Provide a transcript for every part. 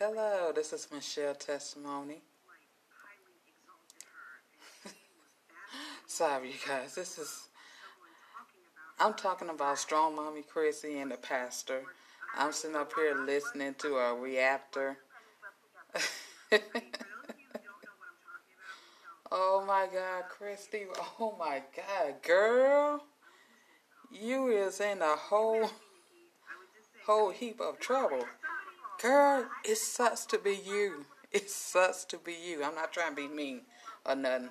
Hello, this is Michelle Testimony. Sorry, you guys. I'm talking about Strongmommy Chrissy and the pastor. I'm sitting up here listening to a reactor. Oh my God, Christy. Oh my God, girl. You is in a whole heap of trouble. Girl, it sucks to be you. It sucks to be you. I'm not trying to be mean or nothing.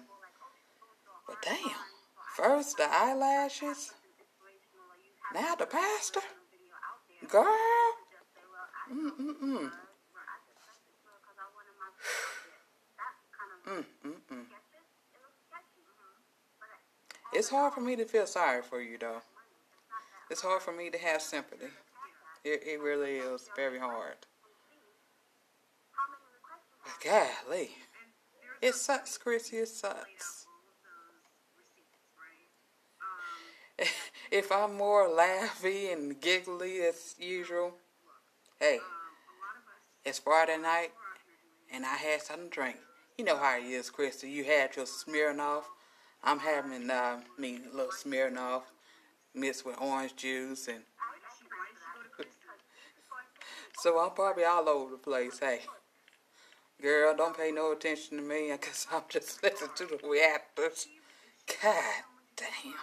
But damn, first the eyelashes, now the pastor. Girl. It's hard for me to feel sorry for you, though. It's hard for me to have sympathy. It really is very hard. But golly, it sucks, Chrissy. It sucks. If I'm more laughy and giggly as usual, hey, it's Friday night and I had something to drink. You know how it is, Chrissy. You had your Smirnoff. I'm having me a little Smirnoff mixed with orange juice, and so I'm probably all over the place. Hey, girl, don't pay no attention to me because I'm just listening to the reactors. God damn.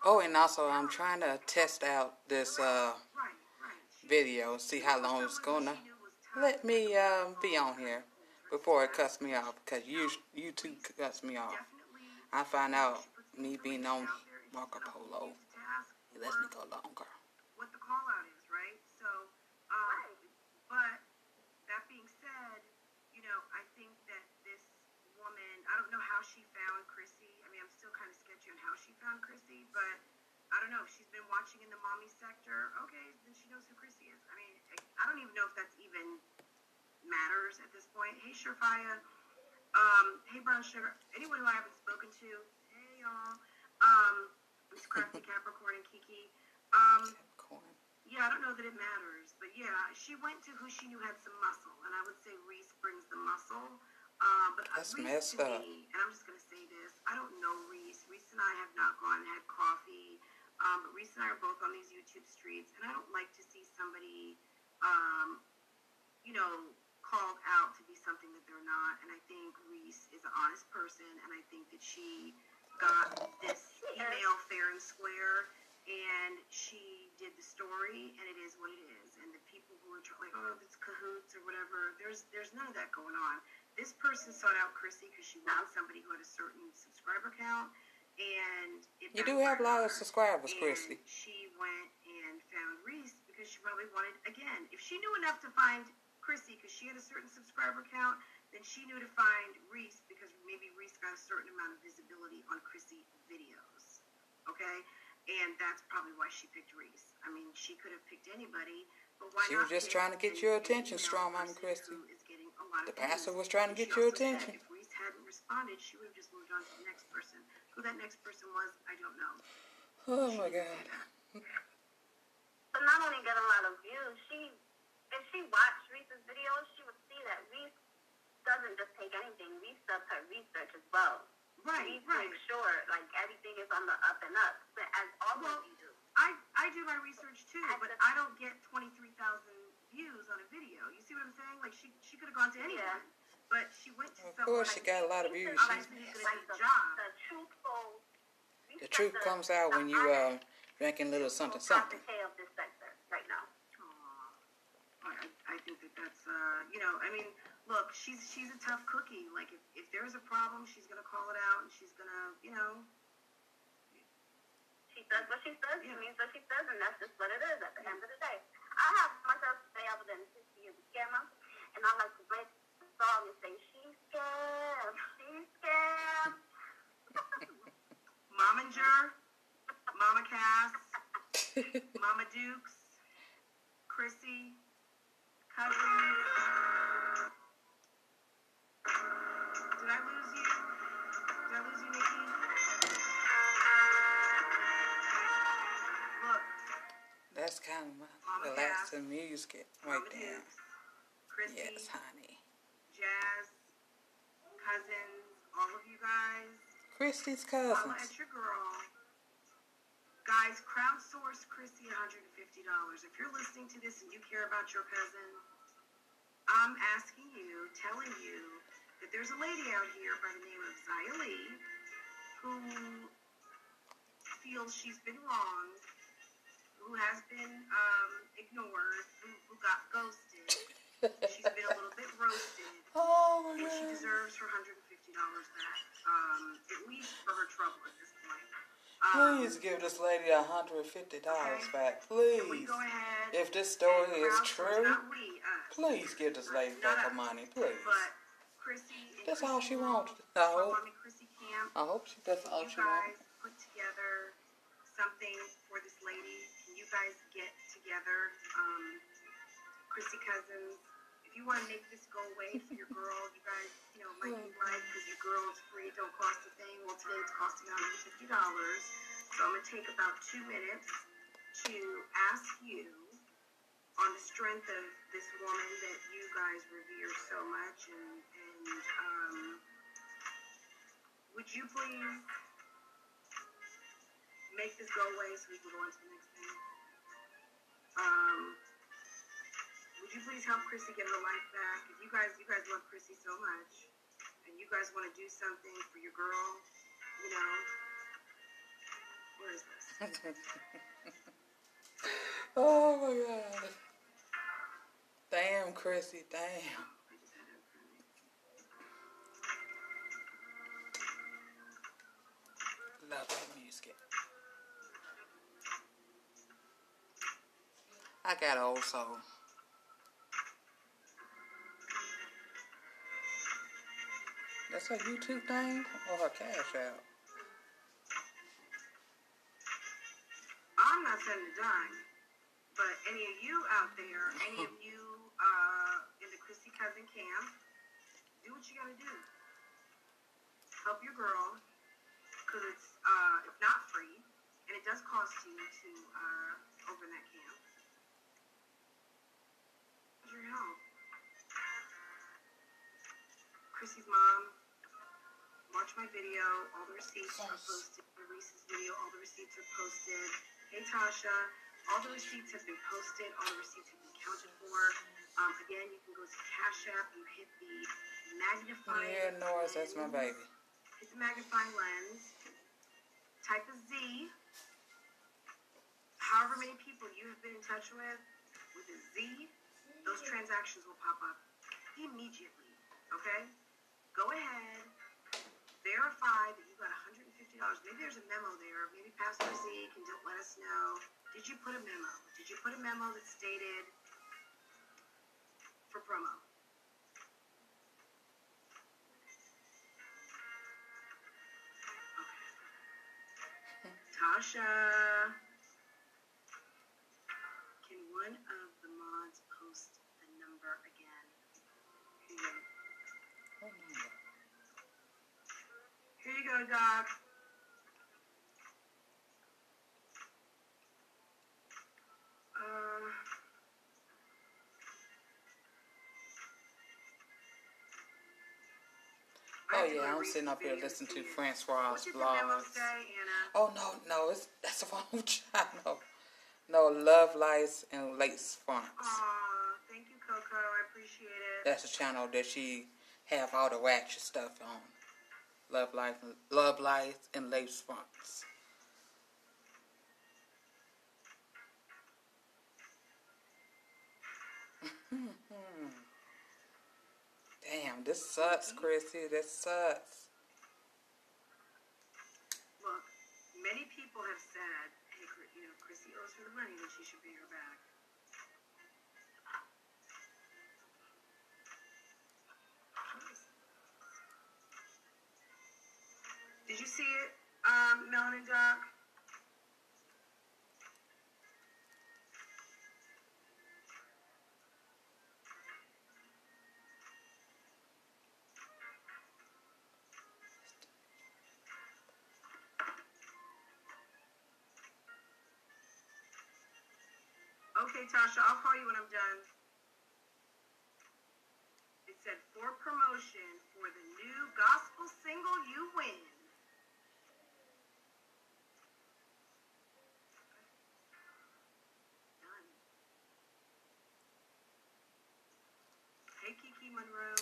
Oh, and also I'm trying to test out this video, see how long it's gonna let me be on here before it cuts me off, because YouTube cuts me off. I find out me being on Marco Polo, it lets me go longer. What the call out is, right? So, but that being said, I think that this woman, I don't know how she found Chrissy. I mean, I'm still kind of sketchy on how she found Chrissy, but I don't know. If she's been watching in the mommy sector, okay, then she knows who Chrissy is. I mean, I don't even know if that's even matters at this point. Hey, Surefire. Hey, Brown Sugar. Anyone who I haven't spoken to. Hey, y'all. It's Crafty Capricorn and Kiki. Yeah, I don't know that it matters, but yeah, she went to who she knew had some muscle, and I would say Reese brings the muscle. But that's Reese messed up. Me, and I'm just going to say this, I don't know Reese. Reese and I have not gone and had coffee, but Reese and I are both on these YouTube streets, and I don't like to see somebody, called out to be something that they're not, and I think Reese is an honest person, and I think that she got this email fair and square, and she did the story, and it is what it is, and the people who are like, oh, it's cahoots or whatever, there's none of that going on. This person sought out Chrissy because she wanted somebody who had a certain subscriber count, and you do have a lot of subscribers, Chrissy. She went and found Reese because she probably wanted, again, if she knew enough to find Chrissy because she had a certain subscriber count, then she knew to find Reese because maybe Reese got a certain amount of visibility on Chrissy videos, okay? And that's probably why she picked Reese. I mean, she could have picked anybody, but why not? She was just trying to get your attention, Strongmommy Chrissy. The pastor was trying to get your attention. If Reese hadn't responded, she would have just moved on to the next person. Who that next person was, I don't know. Oh my God. But not only get a lot of views, if she watched Reese's videos, she would see that Reese doesn't just take anything. Reese does her research as well. Right. Make sure, like, everything is on the up and up, but as always you do. I do my research too, but I don't get 23,000 views on a video. You see what I'm saying? Like, she could have gone to anyone, but she went to someone. Of course, she got a lot of views. The truth comes out when you drinking a little something. Of this sector right now. I think that's I mean, look, she's a tough cookie. Like, if there's a problem, she's gonna call it out, and she's gonna, She does what she says. She means what she says, and that's just what it is at the end of the day. I have myself to say other than 60 years of scammer, and I like to break the song and say, she's scammed, she's scammed. Momager, Mama Cass, Mama Dukes, Chrissy, Cousin, That's kind of my Mama relaxing music right Mama there. Dukes, Chrissy, Yes, honey. Jazz, cousins, all of you guys. Christy's Holla cousins. at your girl. Guys, crowdsource Chrissy $150. If you're listening to this and you care about your cousin, I'm asking you, telling you that there's a lady out here by the name of Zaya Lee who feels she's been wronged, who has been ignored, who got ghosted. She's been a little bit roasted. Oh my And she God. deserves her $150 back, at least for her trouble at this point. Please give this lady $150 back. Please. We go ahead. If this story and is crowdsource, true, not we, us. please give this lady back her money. Please. But Chrissy and That's all she Chrissy wanted. World, Strongmommy Chrissy Camp. I hope that's all You she wanted. guys put together something for this lady. Can you guys get together, Chrissy cousins? If you want to make this go away for your girl, you guys, might be right because your girl is free, don't cost a thing. Well, today it's costing $150. So I'm going to take about 2 minutes to ask you, on the strength of this woman that you guys revere so much, and would you please make this go away so we can go on to the next thing? Would you please help Chrissy get her life back? If you guys love Chrissy so much, and you guys want to do something for your girl, where is this? Oh my God. Damn, Chrissy, damn. I just had it in front of me. Love that music. I got old soul. That's her YouTube name or her Cash App? I'm not sending a dime, but any of you out there, any of you in the Chrissy Cousin camp, do what you gotta do. Help your girl, because it's not free, and it does cost you to open that camp. Your help. Chrissy's mom, watch my video. All the receipts are posted. Reese's video, all the receipts are posted. Hey Tasha, all the receipts have been posted. All the receipts have been counted for. Again, you can go to Cash App. You hit the magnifying. Yeah, Norris, that's my baby. Hit the magnifying lens. Type a Z. However many people you have been in touch with a Z, those transactions will pop up immediately. Okay? Go ahead. Verify that you got $150. Maybe there's a memo there. Maybe Pastor Z can let us know. Did you put a memo? Did you put a memo that stated for promo? Okay. Tasha, can one of the mods post the number again? Here you go. What number? Here you go, Doc. Oh yeah, I'm sitting up here listening to Francois' What did the memo vlogs. say, Anna? Oh no, that's the wrong channel. No, Love Lights and Lace Fronts. Aw, thank you, Coco. I appreciate it. That's the channel that she have all the ratchet stuff on. Love Lights and Lace Fronts. Damn, this sucks, Chrissy. This sucks. Look, many people have said, hey, Chrissy owes her the money, that she should pay her back. Did you see it, Melanin Doc? Okay, Tasha, I'll call you when I'm done. It said, for promotion for the new gospel single, You Win. Done. Hey, Kiki Monroe.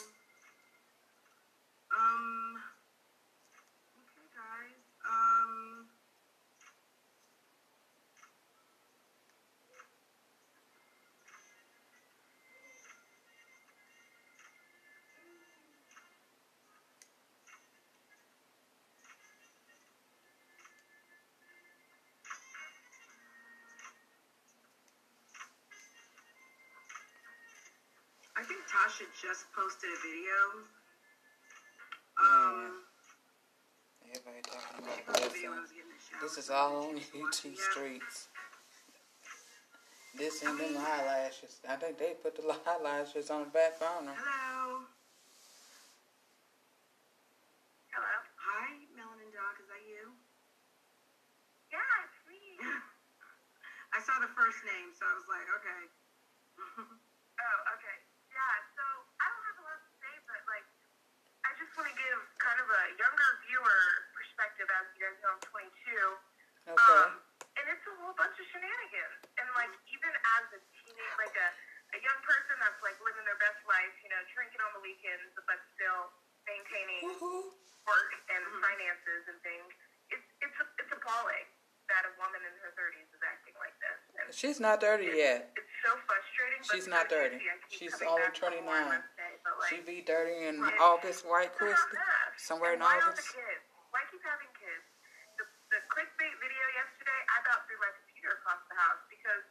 Okay, guys. I think Tasha just posted a video. Everybody talking about She posted a this. video when I was getting in the shower. This is all on YouTube streets. This and them eyelashes. I think they put the eyelashes on the back burner. Hello. Hello? Hi, Melanin Doc. Is that you? Yeah, it's me. I saw the first name, so I was like, okay. Oh, okay. Yeah, so I don't have a lot to say, but, like, I just want to give kind of a younger viewer perspective. As you guys know, I'm 22. Okay. And it's a whole bunch of shenanigans. And, like, even as a teenage, like a young person that's, like, living their best life, you know, drinking on the weekends, but still maintaining work and finances and things, it's appalling that a woman in her 30s is acting like this. And She's not 30 yet. it's so frustrating. She's not 30. She's only 29. She be 30 in Right. August, right, Christy? Somewhere in Why all the August. kids? Why keep having kids? The clickbait video yesterday, I about threw my computer across the house because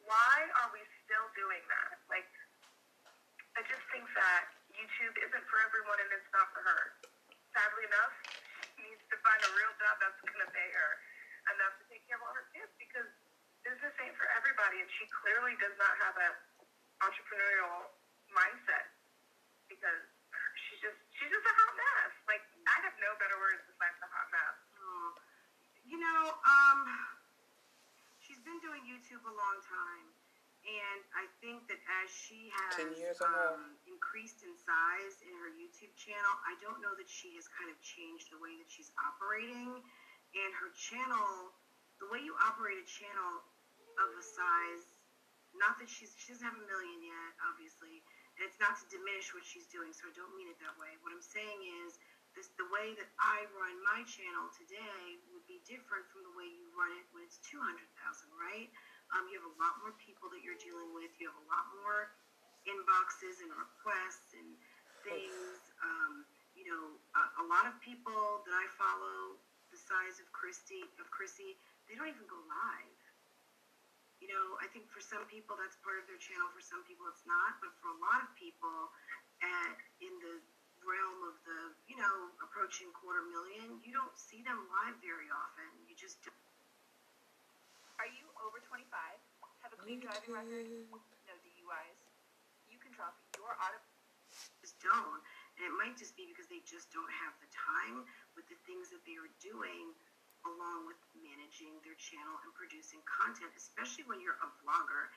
why are we still doing that? Like, I just think that YouTube isn't for everyone and it's not for her. Sadly enough, she needs to find a real job that's going to pay her enough to take care of all her kids because business ain't for everybody, and she clearly does not have an entrepreneurial mindset because she's just a hot mess. Like, I have no better words besides a hot mess. Oh. You know, she's been doing YouTube a long time, and I think that as she has 10 years or more. increased in size in her YouTube channel, I don't know that she has kind of changed the way that she's operating. And her channel, the way you operate a channel of a size, not that she doesn't have 1 million yet, obviously, and it's not to diminish what she's doing, so I don't mean it that way. What I'm saying is, the way that I run my channel today would be different from the way you run it when it's 200,000, right? You have a lot more people that you're dealing with. You have a lot more inboxes and requests and things. You know, a lot of people that I follow the size of Chrissy, they don't even go live. You know, I think for some people that's part of their channel, for some people it's not, but for a lot of people in the realm of the, you know, approaching 250,000, you don't see them live very often. You just don't. Are you over 25? Have a clean driving record? No DUIs? You can drop your auto. Just don't. And it might just be because they just don't have the time with the things that they are doing, along with managing their channel and producing content, especially when you're a vlogger.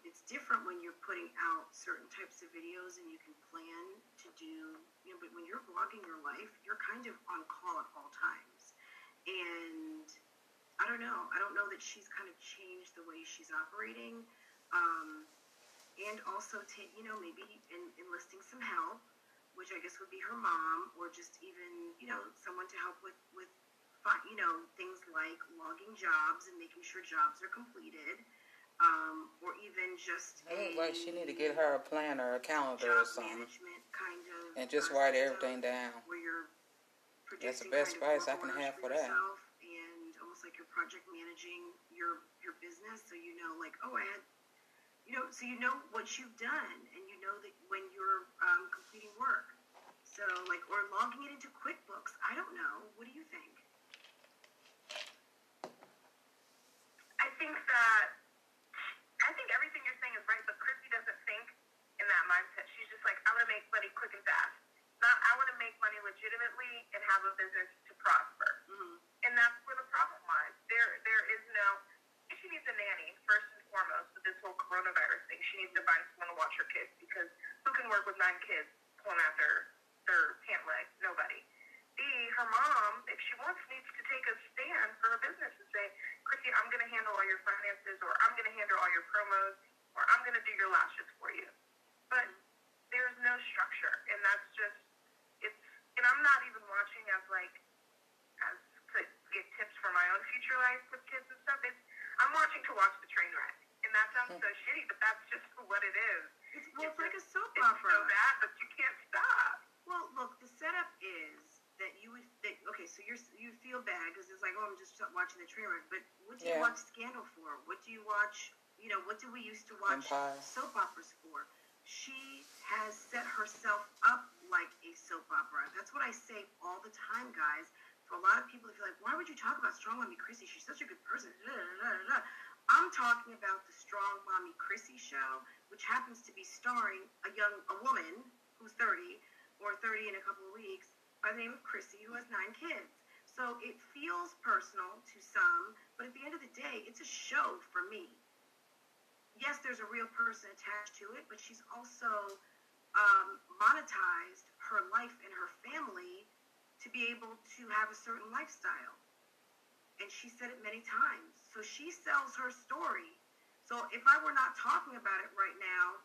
It's different when you're putting out certain types of videos and you can plan to do, you know, but when you're vlogging your life, you're kind of on call at all times. And I don't know. I don't know that she's kind of changed the way she's operating. And also, you know, maybe enlisting some help, which I guess would be her mom, or just even, you know, someone to help with you know, things like logging jobs and making sure jobs are completed. Or even just like she need to get her a planner, a calendar or something, management kind of, and just write everything down. Where you're That's the producing best kind of price I can work have orders for that. yourself, and almost like you're project managing your business, so you know, like, oh, I had, you know, so you know what you've done, and you know that when you're completing work. So, like, or logging it into QuickBooks. I don't know. What do you think? I think everything you're saying is right, but Chrissy doesn't think in that mindset. She's just like, I want to make money quick and fast. Not, I want to make money legitimately and have a business to prosper. Mm-hmm. And that's where the problem lies. There is no, she needs a nanny, first and foremost, with whole coronavirus thing. She needs to find someone to watch her kids because who can work with 9 kids pulling out their pant leg? Nobody. B, her mom, if she wants, needs to take a stand for her business and say, Chrissy, I'm going to handle all your finances, or I'm going to handle all your promos, or I'm going to do your lashes for you. But there's no structure, and that's just, and I'm not even watching as to get tips for my own future life with kids and stuff. I'm watching to watch the train wreck, and that sounds so shitty, but that's just what it is. It's like a soap opera. It's so bad, but you can't stop. Well, look, the setup is that okay, so you feel bad because it's like, oh, I'm just watching the train wreck, but what do you watch Scandal for? What do you watch, what do we used to watch soap operas for? She has set herself up like a soap opera. That's what I say all the time, guys. For a lot of people, they feel like, why would you talk about Strongmommy Chrissy? She's such a good person. I'm talking about the Strongmommy Chrissy show, which happens to be starring a woman who's 30 or 30 in a couple of weeks by the name of Chrissy, who has 9 kids. So it feels personal to some, but at the end of the day, it's a show for me. Yes, there's a real person attached to it, but she's also monetized her life and her family to be able to have a certain lifestyle. And she said it many times. So she sells her story. So if I were not talking about it right now,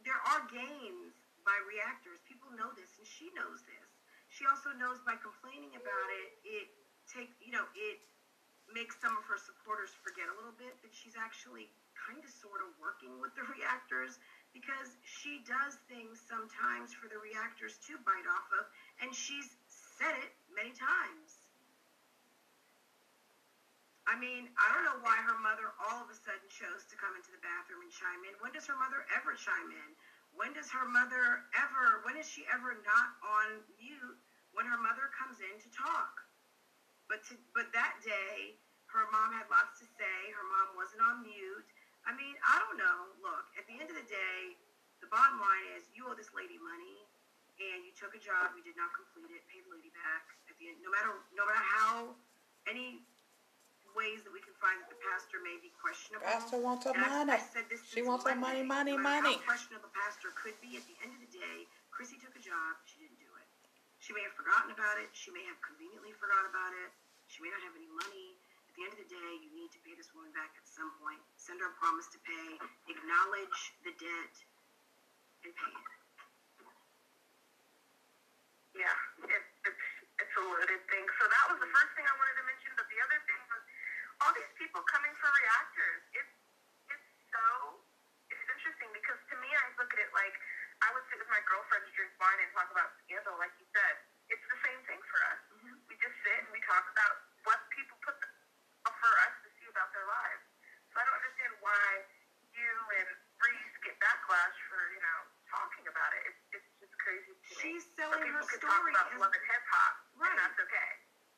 there are gains by reactors. People know this, and she knows this. She also knows by complaining about it, it makes some of her supporters forget a little bit that she's actually kind of sort of working with the reactors, because she does things sometimes for the reactors to bite off of, and she's said it many times. I mean, I don't know why her mother all of a sudden chose to come into the bathroom and chime in. When does her mother ever chime in? When is she ever not on mute when her mother comes in to talk? But that day, her mom had lots to say. Her mom wasn't on mute. I mean, I don't know. Look, at the end of the day, the bottom line is you owe this lady money, and you took a job, you did not complete it, pay the lady back. At the end, no matter how any ways that we can find that the pastor may be questionable. Pastor wants her money. She wants her money. How questionable the pastor could be, at the end of the day, Chrissy took a job, she didn't do it. She may have forgotten about it, she may have conveniently forgot about it, she may not have any money. At the end of the day, you need to pay this woman back at some point. Send her a promise to pay, acknowledge the debt, and pay it. Yeah, it's a loaded thing. So that was the first thing I wanted to mention, but the other thing was all these people coming for reactors. It's interesting because to me, I look at it like I would sit with my girlfriends, drink wine, and talk about Scandal, like you said. It's the same thing for us. Mm-hmm. We just sit and we talk about what people put for us to see about their lives. So I don't understand why you and Reese get backlash for, talking about it. It's just crazy to me. She's selling her story. People can talk about love and hip hop, right? And that's okay.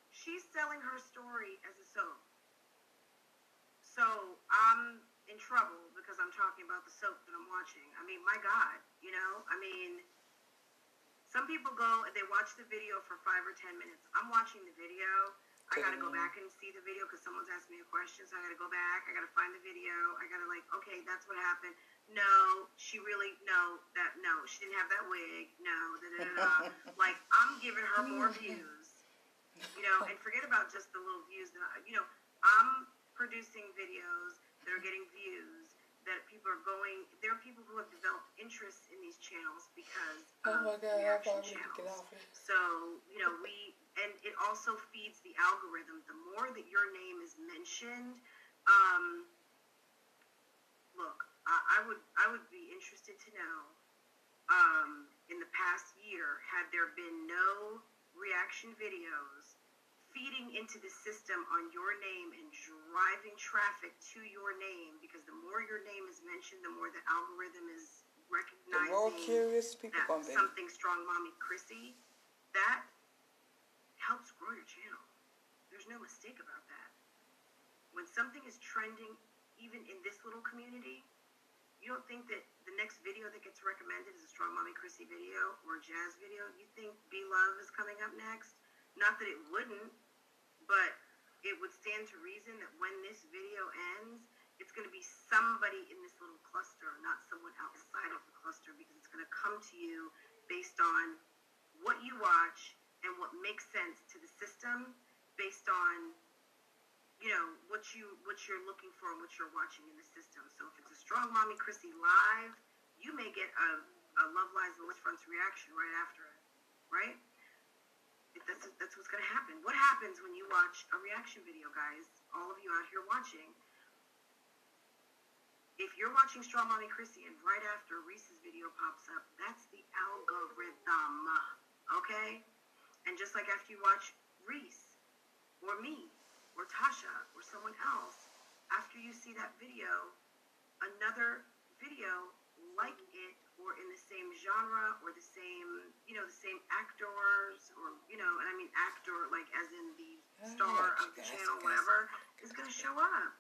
She's selling her story as a soap. So I'm in trouble because I'm talking about the soap that I'm watching. I mean, my God, some people go and they watch the video for 5 or 10 minutes. I'm watching the video. I got to go back and see the video because someone's asked me a question, so I got to go back. I got to find the video. I got to okay, that's what happened. No, she didn't have that wig. No, I'm giving her more views, and forget about just the little views that I'm producing videos that are getting views, that people are going. There are people who have developed interest in these channels because of reaction channels. So, and it also feeds the algorithm. The more that your name is mentioned, look, I would be interested to know, in the past year, had there been no reaction videos feeding into the system on your name and driving traffic to your name, because the more your name is mentioned, the more the algorithm is recognizing the more curious people that something Strongmommy Chrissy, that helps grow your channel. There's no mistake about that. When something is trending, even in this little community, you don't think that the next video that gets recommended is a Strongmommy Chrissy video or a jazz video. You think Be Love is coming up next? Not that it wouldn't, but it would stand to reason that when this video ends, it's going to be somebody in this little cluster, not someone outside of the cluster, because it's going to come to you based on what you watch and what makes sense to the system based on, you know, what you're looking for and what you're watching in the system. So if it's a Strongmommy Chrissy live, you may get a Love Lies and Fronts reaction right after it, right? That's what's going to happen. What happens when you watch a reaction video, guys? All of you out here watching. If you're watching Strongmommy Chrissy and right after Reese's video pops up, that's the algorithm, okay? And just like after you watch Reese or me or Tasha or someone else, after you see that video, another video like it or in the same genre or the same, you know, the same actors or, you know, and I mean actor like as in the star of the channel, whatever, is going to show up.